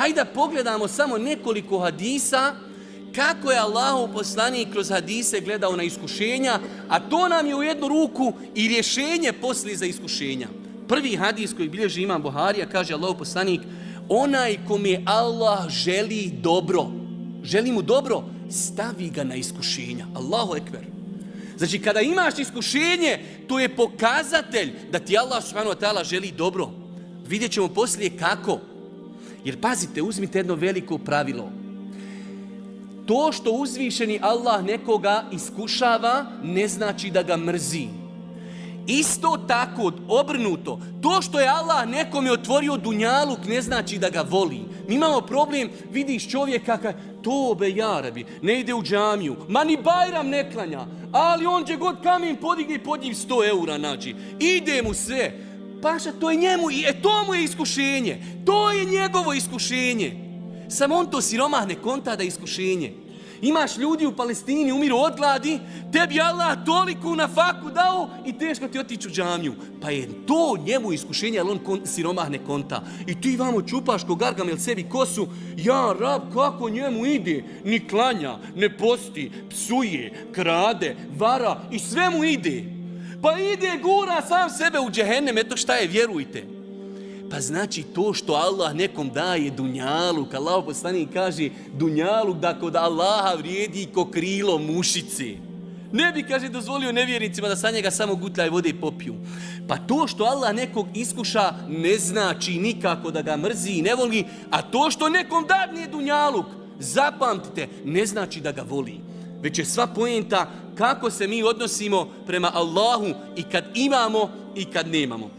Hajde pogledamo samo nekoliko hadisa kako je Allahov poslanik kroz hadise gledao na iskušenja, a to nam je u jednu ruku i rješenje poslije za iskušenja. Prvi hadis koji bilježi imam Buharija, kaže Allahov poslanik, onaj kome Allah želi dobro, želi mu dobro, stavi ga na iskušenja. Allahu ekber. Znači, kada imaš iskušenje, to je pokazatelj da ti Allah subhanahu wa ta'ala želi dobro. Vidjet ćemo poslije kako. Jer pazite, uzmite jedno veliko pravilo. To što uzvišeni Allah nekoga iskušava, ne znači da ga mrzi. Isto tako, obrnuto, to što je Allah nekome otvorio dunjaluk, ne znači da ga voli. Mi imamo problem, vidiš čovjeka kako to be jarabi, ne ide u džamiju, ma ni Bajram ne klanja, ali on će god kamen podigne i pod njim 100 eura nađi. Ide mu sve. Paša, to je njemu, to mu je iskušenje. To je njegovo iskušenje. Samo on to siromah ne konta da je iskušenje. Imaš ljudi u Palestini, umiru od gladi, tebi Allah toliko na faku dao i teško ti otići u džamiju. Pa je to njemu iskušenje, ali on siromah ne konta. I ti vamo čupaš ko Gargamel sebi kosu, ja rab kako njemu ide, ni klanja, ne posti, psuje, krade, vara i sve mu ide. Pa ide gura sam sebe u džehennem, eto šta je, vjerujte. Pa znači to što Allah nekom daje dunjaluk, Allah poslanik kaže dunjaluk da kod Allaha vrijedi ko krilo mušice. Ne bi, kaže, dozvolio nevjernicima da sa njega samo gutljaj vode popiju. Pa to što Allah nekog iskuša ne znači nikako da ga mrzi i ne voli, a to što nekom dadne dunjaluk, zapamtite, ne znači da ga voli. Već je sva poenta kako se mi odnosimo prema Allahu i kad imamo i kad nemamo.